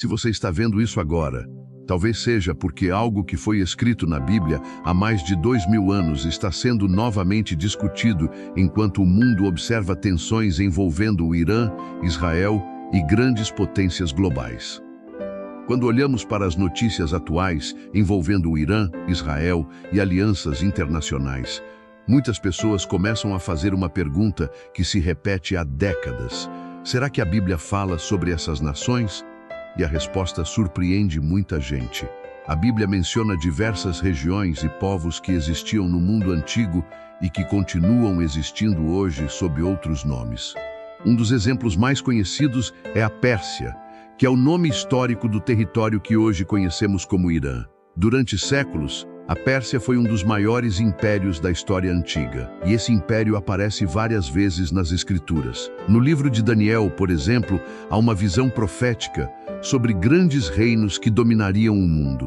Se você está vendo isso agora, talvez seja porque algo que foi escrito na Bíblia há mais de 2000 anos está sendo novamente discutido enquanto o mundo observa tensões envolvendo o Irã, Israel e grandes potências globais. Quando olhamos para as notícias atuais envolvendo o Irã, Israel e alianças internacionais, muitas pessoas começam a fazer uma pergunta que se repete há décadas. Será que a Bíblia fala sobre essas nações? E a resposta surpreende muita gente. A Bíblia menciona diversas regiões e povos que existiam no mundo antigo e que continuam existindo hoje sob outros nomes. Um dos exemplos mais conhecidos é a Pérsia, que é o nome histórico do território que hoje conhecemos como Irã. Durante séculos, a Pérsia foi um dos maiores impérios da história antiga, e esse império aparece várias vezes nas Escrituras. No livro de Daniel, por exemplo, há uma visão profética sobre grandes reinos que dominariam o mundo.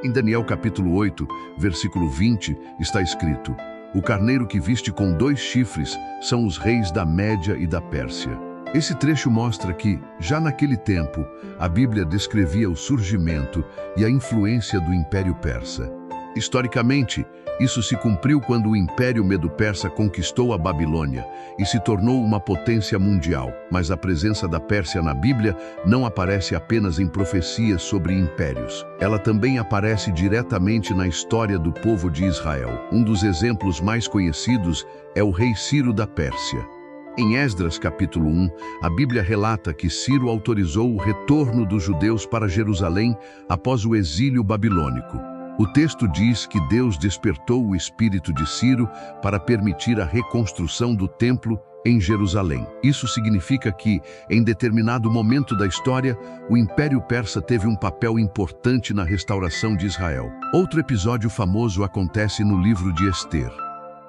Em Daniel capítulo 8, versículo 20, está escrito: "O carneiro que viste com 2 chifres são os reis da Média e da Pérsia." Esse trecho mostra que, já naquele tempo, a Bíblia descrevia o surgimento e a influência do Império Persa. Historicamente, isso se cumpriu quando o Império Medo-Persa conquistou a Babilônia e se tornou uma potência mundial. Mas a presença da Pérsia na Bíblia não aparece apenas em profecias sobre impérios. Ela também aparece diretamente na história do povo de Israel. Um dos exemplos mais conhecidos é o rei Ciro da Pérsia. Em Esdras capítulo 1, a Bíblia relata que Ciro autorizou o retorno dos judeus para Jerusalém após o exílio babilônico. O texto diz que Deus despertou o espírito de Ciro para permitir a reconstrução do templo em Jerusalém. Isso significa que, em determinado momento da história, o Império Persa teve um papel importante na restauração de Israel. Outro episódio famoso acontece no livro de Ester.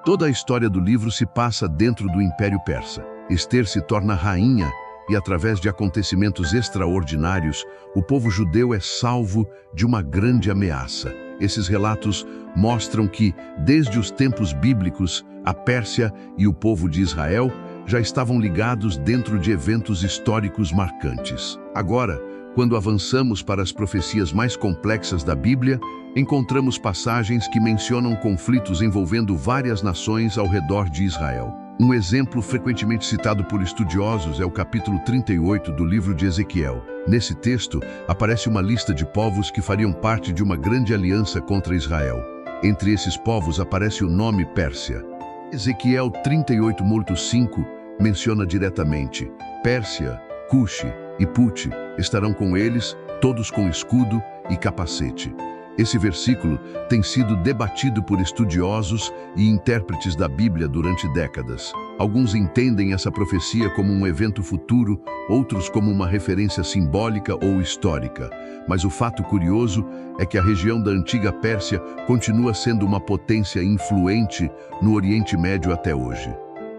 Toda a história do livro se passa dentro do Império Persa. Ester se torna rainha e, através de acontecimentos extraordinários, o povo judeu é salvo de uma grande ameaça. Esses relatos mostram que, desde os tempos bíblicos, a Pérsia e o povo de Israel já estavam ligados dentro de eventos históricos marcantes. Agora, quando avançamos para as profecias mais complexas da Bíblia, encontramos passagens que mencionam conflitos envolvendo várias nações ao redor de Israel. Um exemplo frequentemente citado por estudiosos é o capítulo 38 do livro de Ezequiel. Nesse texto, aparece uma lista de povos que fariam parte de uma grande aliança contra Israel. Entre esses povos aparece o nome Pérsia. Ezequiel 38:5 menciona diretamente: Pérsia, Cuxi e Pute estarão com eles, todos com escudo e capacete. Esse versículo tem sido debatido por estudiosos e intérpretes da Bíblia durante décadas. Alguns entendem essa profecia como um evento futuro, outros como uma referência simbólica ou histórica. Mas o fato curioso é que a região da antiga Pérsia continua sendo uma potência influente no Oriente Médio até hoje.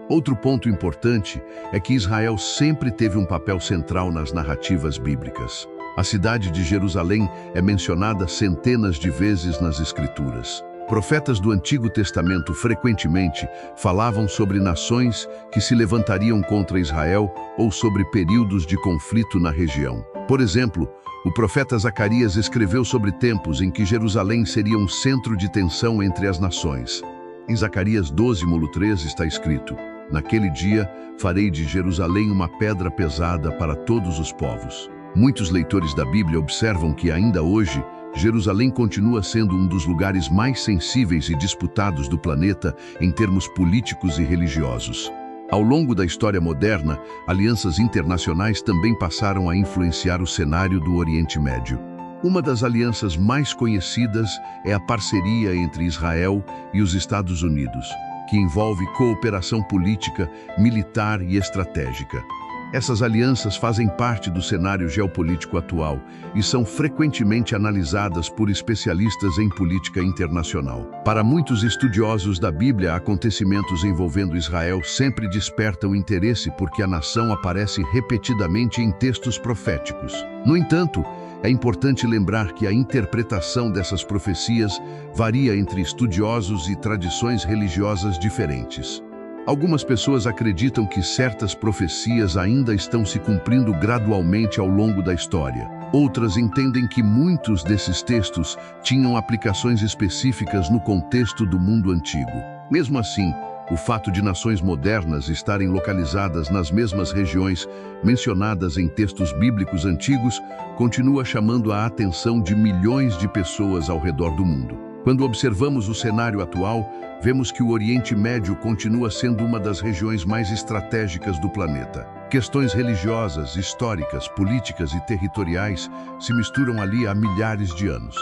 Outro ponto importante é que Israel sempre teve um papel central nas narrativas bíblicas. A cidade de Jerusalém é mencionada centenas de vezes nas Escrituras. Profetas do Antigo Testamento frequentemente falavam sobre nações que se levantariam contra Israel ou sobre períodos de conflito na região. Por exemplo, o profeta Zacarias escreveu sobre tempos em que Jerusalém seria um centro de tensão entre as nações. Em Zacarias 12:3 está escrito: "Naquele dia farei de Jerusalém uma pedra pesada para todos os povos." Muitos leitores da Bíblia observam que ainda hoje, Jerusalém continua sendo um dos lugares mais sensíveis e disputados do planeta em termos políticos e religiosos. Ao longo da história moderna, alianças internacionais também passaram a influenciar o cenário do Oriente Médio. Uma das alianças mais conhecidas é a parceria entre Israel e os Estados Unidos, que envolve cooperação política, militar e estratégica. Essas alianças fazem parte do cenário geopolítico atual e são frequentemente analisadas por especialistas em política internacional. Para muitos estudiosos da Bíblia, acontecimentos envolvendo Israel sempre despertam interesse porque a nação aparece repetidamente em textos proféticos. No entanto, é importante lembrar que a interpretação dessas profecias varia entre estudiosos e tradições religiosas diferentes. Algumas pessoas acreditam que certas profecias ainda estão se cumprindo gradualmente ao longo da história. Outras entendem que muitos desses textos tinham aplicações específicas no contexto do mundo antigo. Mesmo assim, o fato de nações modernas estarem localizadas nas mesmas regiões mencionadas em textos bíblicos antigos continua chamando a atenção de milhões de pessoas ao redor do mundo. Quando observamos o cenário atual, vemos que o Oriente Médio continua sendo uma das regiões mais estratégicas do planeta. Questões religiosas, históricas, políticas e territoriais se misturam ali há milhares de anos.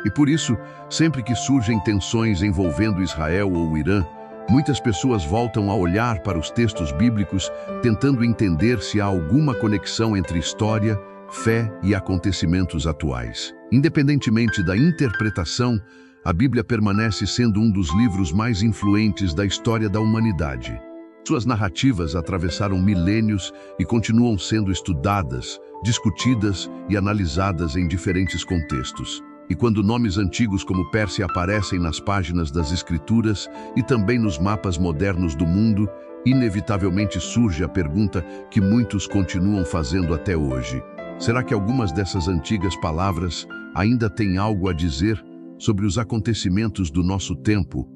E por isso, sempre que surgem tensões envolvendo Israel ou o Irã, muitas pessoas voltam a olhar para os textos bíblicos, tentando entender se há alguma conexão entre história, fé e acontecimentos atuais. Independentemente da interpretação, a Bíblia permanece sendo um dos livros mais influentes da história da humanidade. Suas narrativas atravessaram milênios e continuam sendo estudadas, discutidas e analisadas em diferentes contextos. E quando nomes antigos como Pérsia aparecem nas páginas das Escrituras e também nos mapas modernos do mundo, inevitavelmente surge a pergunta que muitos continuam fazendo até hoje. Será que algumas dessas antigas palavras ainda têm algo a dizer sobre os acontecimentos do nosso tempo?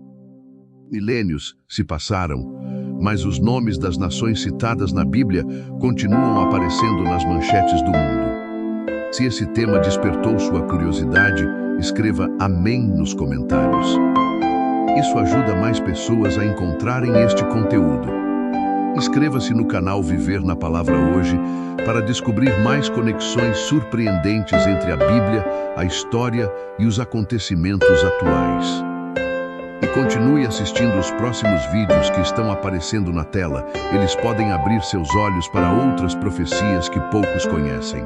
Milênios se passaram, mas os nomes das nações citadas na Bíblia continuam aparecendo nas manchetes do mundo. Se esse tema despertou sua curiosidade, escreva amém nos comentários. Isso ajuda mais pessoas a encontrarem este conteúdo. Inscreva-se no canal Viver na Palavra Hoje para descobrir mais conexões surpreendentes entre a Bíblia, a história e os acontecimentos atuais. E continue assistindo os próximos vídeos que estão aparecendo na tela. Eles podem abrir seus olhos para outras profecias que poucos conhecem.